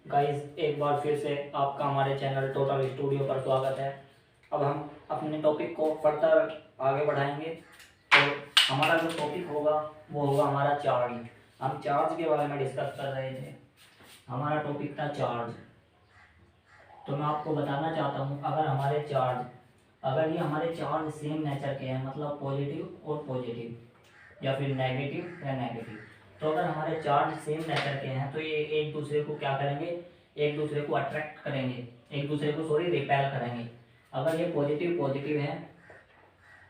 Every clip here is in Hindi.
गाइस, एक बार फिर से आपका हमारे चैनल टोटल स्टूडियो पर स्वागत है। अब हम अपने टॉपिक को फर्दर आगे बढ़ाएंगे। तो हमारा जो टॉपिक होगा वो होगा हमारा चार्ज। हम चार्ज के बारे में डिस्कस कर रहे थे। हमारा टॉपिक था चार्ज। तो मैं आपको बताना चाहता हूँ, अगर ये हमारे चार्ज सेम नेचर के हैं, मतलब पॉजिटिव और पॉजिटिव या फिर नेगेटिव या नेगेटिव, तो अगर हमारे चार्ज सेम नेचर के हैं तो ये एक दूसरे को क्या करेंगे, एक दूसरे को अट्रैक्ट करेंगे, एक दूसरे को रिपेल करेंगे। अगर ये पॉजिटिव पॉजिटिव है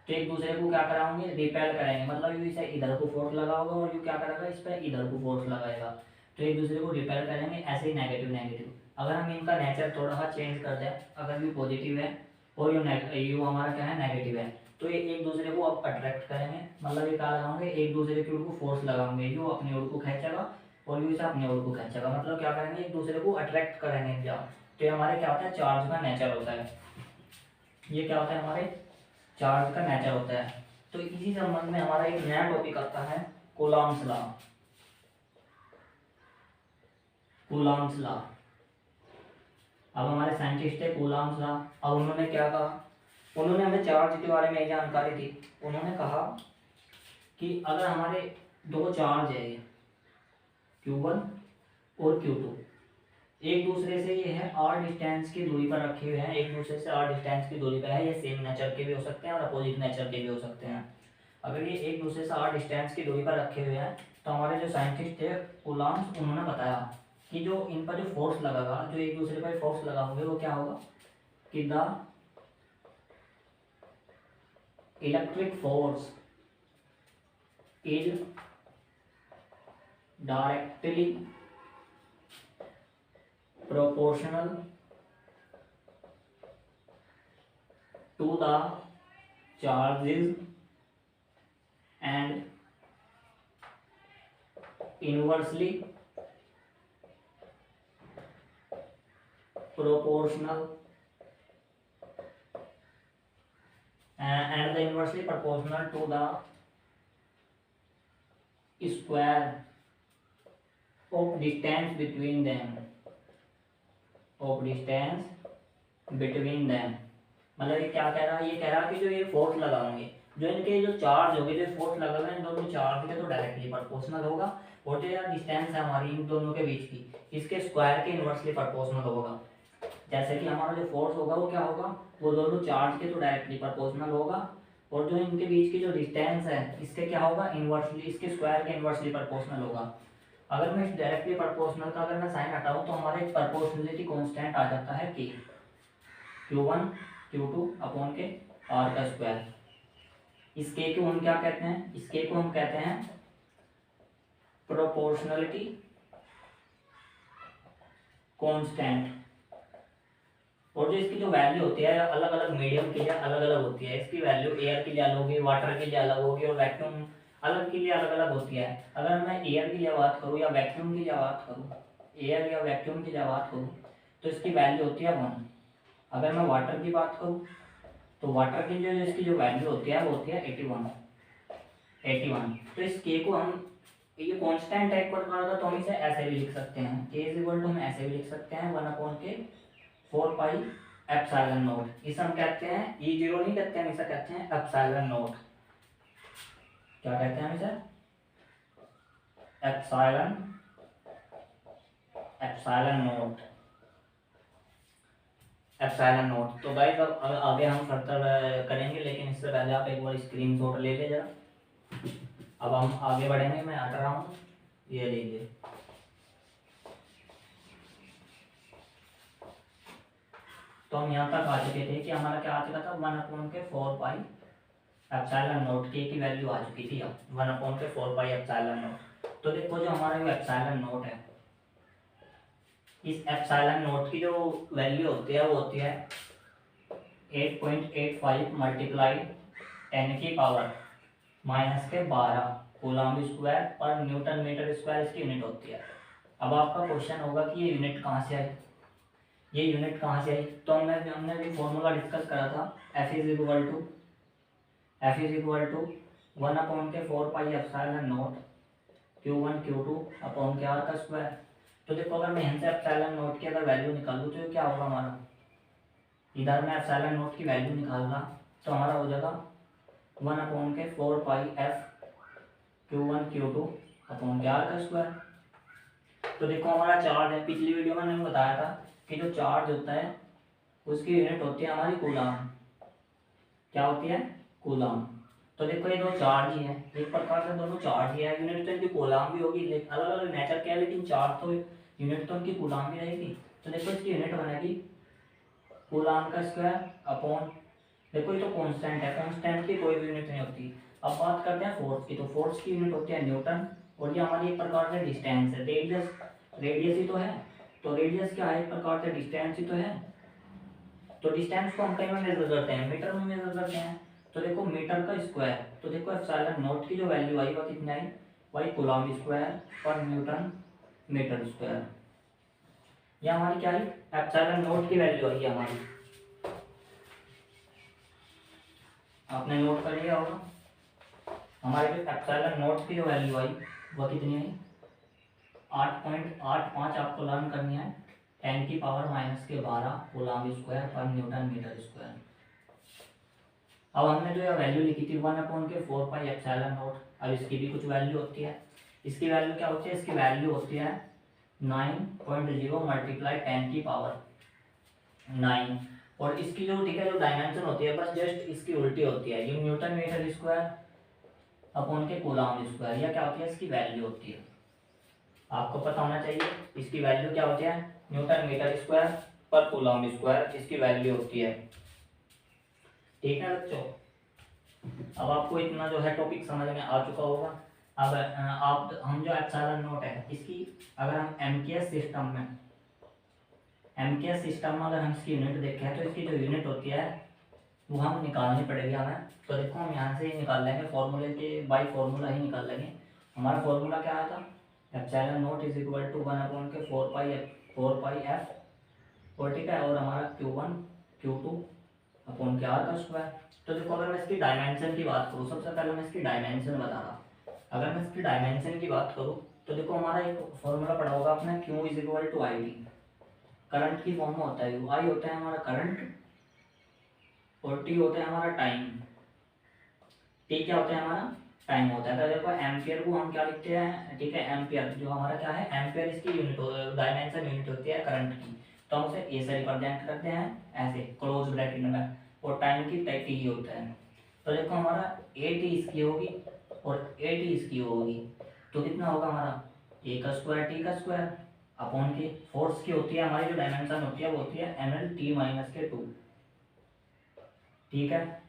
तो एक दूसरे को क्या कराएंगे, रिपेल करेंगे, मतलब ये इसे इधर को फोर्स लगाओगे और ये क्या करेगा, इस पर इधर को फोर्स लगाएगा, तो एक दूसरे को रिपेल करेंगे। ऐसे ही नेगेटिव नेगेटिव। अगर हम इनका नेचर थोड़ा सा चेंज कर दें, अगर ये पॉजिटिव है और यू हमारा क्या है, नेगेटिव है, तो ये एक दूसरे को अब अट्रैक्ट करेंगे, मतलब ये क्या लगाओगे, एक दूसरे की ओर को फोर्स लगाओगे, यू अपनी ओर को खींचेगा और यू इसे अपनी ओर को खींचेगा, मतलब क्या करेंगे, एक दूसरे को अट्रैक्ट करेंगे। क्या तो ये हमारे क्या होता है, चार्ज का नेचर होता है। ये क्या होता है, हमारे चार्ज का नेचर होता है। तो इसी संबंध में हमारा एक नया टॉपिक आता है, कूलॉम्स लॉ। Coulomb's law. अब हमारे साइंटिस्ट है कूलॉम्स लॉ। अब उन्होंने क्या कहा, उन्होंने हमें चार्ज के बारे में जानकारी दी। उन्होंने कहा कि अगर हमारे दो चार्ज है, Q1 और Q2, एक दूसरे से ये है आर डिस्टेंस की दूरी पर रखे हुए हैं, एक दूसरे से आर डिस्टेंस की दूरी पर है, ये सेम नेचर के भी हो सकते हैं और अपोजिट नेचर के भी हो सकते हैं। अगर ये एक दूसरे से आर डिस्टेंस की दूरी पर रखे हुए हैं तो हमारे जो साइंटिस्ट थे कूलॉम्स, उन्होंने बताया कि जो इन पर जो फोर्स लगेगा, जो एक दूसरे पर फोर्स लगाओगे, वो क्या होगा कि the electric force is directly proportional to the charges and inversely proportional and the inversely proportional to the square of distance between them, मतलब ये क्या कह रहा है, ये कह रहा है कि जो ये फोर्स लगाओगे, जो इनके जो चार्ज होंगे, जो फोर्स लगाओगे इन दोनों चार्ज के, तो डायरेक्टली प्रोपोर्शनल होगा, और जो डिस्टेंस है हमारी इन दोनों के बीच की, इसके स्क्वायर के इनवर्सली प्रोपोर्शनल होगा। जैसे कि हमारा जो फोर्स होगा वो क्या होगा, वो दोनों चार्ज के तो डायरेक्टली प्रोपोर्शनल होगा, और जो इनके बीच की जो डिस्टेंस है इसके क्या होगा, इनवर्सली, इसके स्क्वायर के इनवर्सली प्रोपोर्शनल होगा। अगर मैं इस डायरेक्टली प्रोपोर्शनल का अगर मैं साइन हटाऊं तो हमारे प्रोपोर्शनलिटी कांस्टेंट आ जाता है कि Q1 Q2 upon K R का स्क्वायर। इस के को हम क्या कहते हैं, इस के को हम कहते हैं प्रोपोर्शनलिटी कांस्टेंट। और जो इसकी जो वैल्यू होती है अलग अलग मीडियम के लिए अलग अलग होती है। इसकी वैल्यू एयर के लिए अलग होगी, वाटर के लिए अलग होगी, और वैक्यूम अलग के लिए अलग अलग होती है। अगर मैं एयर की बात करूँ या वैक्यूम की बात करूँ, एयर या वैक्यूम की बात करूँ, तो इसकी वैल्यू होती है 1। अगर मैं वाटर की बात करूँ तो वाटर की जो इसकी जो वैल्यू होती है वो होती है 81। तो इस के को हम, ये कांस्टेंट है एक प्रकार का, तो हम इसे ऐसे भी लिख सकते हैं, के इज इक्वल टू हम ऐसे भी लिख सकते हैं 1 upon K 4 pi epsilon not. इसे हम कहते हैं E0 नहीं कहते हैं, इसे कहते हैं एप्सिलॉन नॉट। क्या कहते हैं हम इसे, epsilon, epsilon not, epsilon not. तो गाइस अब आगे हम फर्दर करेंगे, लेकिन इससे पहले आप एक बार स्क्रीनशॉट ले ले जरा। अब हम आगे बढ़ेंगे, मैं हट रहा हूँ, ये लीजिए। तो हम यहाँ तक आ चुके थे कि हमारा क्या आ चुका था, 1 upon K 4 pi epsilon not, के की वैल्यू आ चुकी थी अब 1 upon K 4 pi epsilon not. तो देखो जो हमारा जो एप्सिलॉन नॉट है, इस एप्सिलॉन नॉट की जो वैल्यू होती है वो होती है 8.85 मल्टीप्लाई 10 की पावर माइनस के 12 कूलम्ब स्क्वायर पर न्यूटन मीटर स्क्वायर इसकी यूनिट होती है। अब आपका क्वेश्चन होगा कि ये यूनिट कहाँ से आई, ये यूनिट कहाँ से आई। तो हमने भी फॉर्मूला डिस्कस करा था, F is equal to 1 upon K 4 pi epsilon naught Q1 Q2 upon K R का स्क्वायर। तो देखो अगर मैं यहाँ से एप्सिलॉन नॉट की अगर वैल्यू निकालूँ तो ये क्या होगा हमारा, इधर मैं एप्सिलॉन नॉट की वैल्यू निकाल रहा तो हमारा हो जाएगा 1/4 pi f Q1 Q2 upon K R का स्क्वायर। तो देखो हमारा चार्ज है, पिछली वीडियो में मैंने बताया था कि जो चार्ज होता है उसकी यूनिट होती है हमारी कूलाम। क्या होती है, कूलाम। तो देखो ये दो चार्ज ही है, एक प्रकार से दोनों चार्ज ही है, यूनिट तो इनकी कूलाम भी होगी, लेकिन अलग अलग नेचर क्या है, लेकिन चार्ज तो यूनिट तो इनकी कूलाम भी रहेगी। तो देखो इसकी यूनिट बनेगी कूलाम का स्क्वायर अपॉन, देखो ये तो कांस्टेंट है, कांस्टेंट की कोई भी यूनिट नहीं होती। अब बात करते हैं फोर्स की, तो फोर्स की यूनिट होती है न्यूटन, और ये हमारी एक प्रकार से डिस्टेंस है, रेडियस, रेडियस ही तो है, तो रेडियस क्या है, एक प्रकार से डिस्टेंस ही तो है। तो डिस्टेंस को हम कहीं में मेजर करते हैं, मीटर में मेजर करते हैं। तो देखो मीटर का स्क्वायर, तो देखो एप्सिलॉन नॉट की जो वैल्यू आई वो कितनी आई, वही कूलम्ब स्क्वायर पर न्यूटन मीटर स्क्वायर। ये हमारी क्या है, एप्सिलॉन नॉट की वैल्यू आई है हमारी, आपने नोट कर लिया होगा। हमारे जो एप्सिलॉन नॉट की जो वैल्यू आई वो कितनी आई, 8.85 आपको लर्न करनी है, 10⁻⁻12 कूलम्ब स्क्वायर पर न्यूटन मीटर स्क्वायर। अब हमने जो यह वैल्यू लिखी थी 1/4 पाई एप्सिलॉन नॉट, अब इसकी भी कुछ वैल्यू होती है। इसकी वैल्यू क्या होती है, इसकी वैल्यू होती है 9.0 मल्टीप्लाई 10⁻9, और इसकी जो ठीक है जो डायमेंशन होती है बस जस्ट इसकी उल्टी होती है, ये न्यूटन मीटर स्क्वायर अपॉन के कूलम्ब स्क्वायर, या क्या होती है इसकी वैल्यू होती है, आपको पता होना चाहिए इसकी वैल्यू क्या होती है, न्यूटन मीटर स्क्वायर पर कूलम्ब स्क्वायर इसकी वैल्यू होती है। ठीक है बच्चों, अब आपको इतना जो है टॉपिक समझ में आ चुका होगा। अब आप हम जो एप्सिलॉन नॉट है इसकी अगर हम एमकेएस सिस्टम में अगर हम इसकी यूनिट देखें तो इसकी जो यूनिट होती है वो हम निकालनी पड़ेगी हमें। तो देखो हम यहाँ से ही निकाल लेंगे, फॉर्मूले के बाई फॉर्मूला ही निकाल लेंगे। हमारा फॉर्मूला क्या आया था, epsilon naught is equal to 1/4 pi f, और ठीक है, और हमारा Q1 Q2 upon K R का स्क्वायर। तो देखो अगर मैं इसकी डायमेंशन की बात करूँ, सबसे पहले मैं इसकी डायमेंशन बता रहा, अगर मैं इसकी डायमेंशन की बात करूँ तो देखो हमारा एक फॉर्मूला पढ़ा होगा आपने, Q is equal to I T, current की फॉर्म में होता है, आई होता है हमारा करंट और टी होता है हमारा टाइम। टी क्या होता है, हमारा टाइम होता है। तो देखो एम्पियर को हम क्या लिखते हैं, ठीक है, एम्पियर जो हमारा क्या है, एम्पियर इसकी यूनिट डायमेंशन यूनिट होती है करंट की, तो हम उसे ए से रिप्रेजेंट करते हैं ऐसे क्लोज ब्रैकेट में, और टाइम की टी होता है। तो देखो हमारा ए टी इसकी होगी और ए टी इसकी होगी, तो कितना होगा हमारा ए का स्क्वायर टी का स्क्वायर अपॉन की फोर्स की होती है हमारी जो डायमेंशन होती है वो होती है ml/t-2, ठीक है।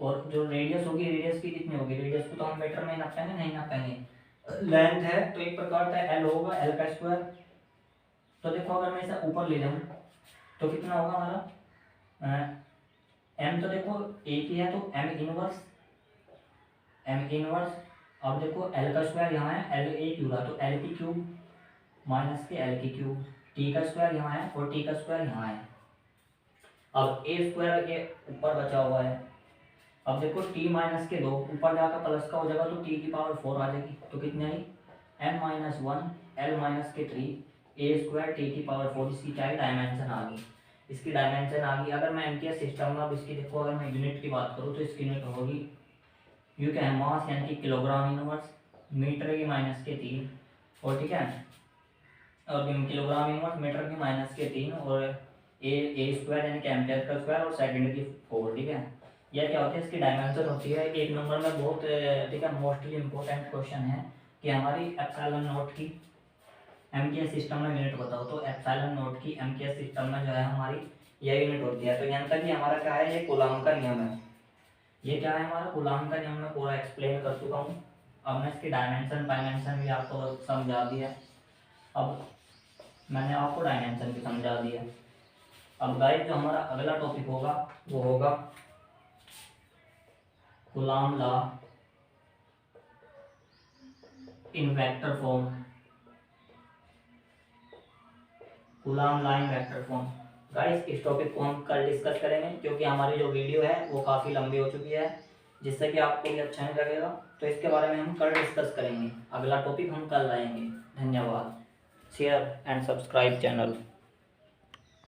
और जो रेडियस होगी, रेडियस की कितनी होगी, रेडियस को तो हम मीटर में नापेंगे नहीं नापेंगे, लेंथ है तो एक प्रकार का एल होगा, एल का स्क्वायर। तो देखो अगर मैं इसे ऊपर ले जाऊँ तो कितना होगा हमारा, एम तो देखो एक ही है तो एम इनवर्स। अब देखो एल का स्क्वायर यहाँ है, एल ए क्यूब है तो एल की क्यूब माइनस के एल की क्यूब, टी का स्क्वायर यहाँ है और टी का स्क्वायर यहाँ है। अब ए स्क्वायर ये ऊपर बचा हुआ है, अब देखो टी माइनस के 2 ऊपर जाकर प्लस का हो जाएगा तो टी की पावर 4 आ जाएगी, तो कितनी आई m-1 l-3 ए स्क्वायर टी की पावर 4, इसकी क्या है डायमेंशन आ गई, इसकी डायमेंशन आ गई। अगर मैं एमकेएस सिस्टम में अब इसकी देखो अगर मैं यूनिट की बात करूँ तो इसकी यूनिट होगी यू क्या है मास यानी कि किलोग्राम इनवर्स, मीटर की माइनस के 3, और ठीक है, और किलोग्राम इनवर्स मीटर की माइनस के 3, और ए स्क्वायर यानी कि एम्पियर का स्क्वायर, और सेकंड की 4, ठीक है। यह क्या होती है, इसकी डायमेंशन होती है। एक नंबर में बहुत ठीक है मोस्टली इंपॉर्टेंट क्वेश्चन है कि हमारी एप्सिलॉन नॉट की एमकेएस सिस्टम में यूनिट बताओ, तो एप्सिलॉन नॉट की एमकेएस सिस्टम में जो है हमारी यह यूनिट होती है। तो यहाँ तक ही हमारा क्या है, ये कूलम्ब का नियम है, ये क्या है हमारा कूलम्ब का नियम, मैं पूरा एक्सप्लेन कर चुका हूँ। अब मैं इसकी डायमेंशन भी आपको समझा दिया, अब मैंने आपको डायमेंशन भी समझा दिया। अब गाइस जो हमारा अगला टॉपिक होगा वो होगा coulomb law in vector form, coulomb law in vector form. Guys इस टॉपिक को हम कल डिस्कस करेंगे क्योंकि हमारी जो वीडियो है वो काफ़ी लंबी हो चुकी है, जिससे कि आपको भी अच्छा नहीं लगेगा, तो इसके बारे में हम कल डिस्कस करेंगे। अगला टॉपिक हम कल लाएंगे। धन्यवाद। share and subscribe channel.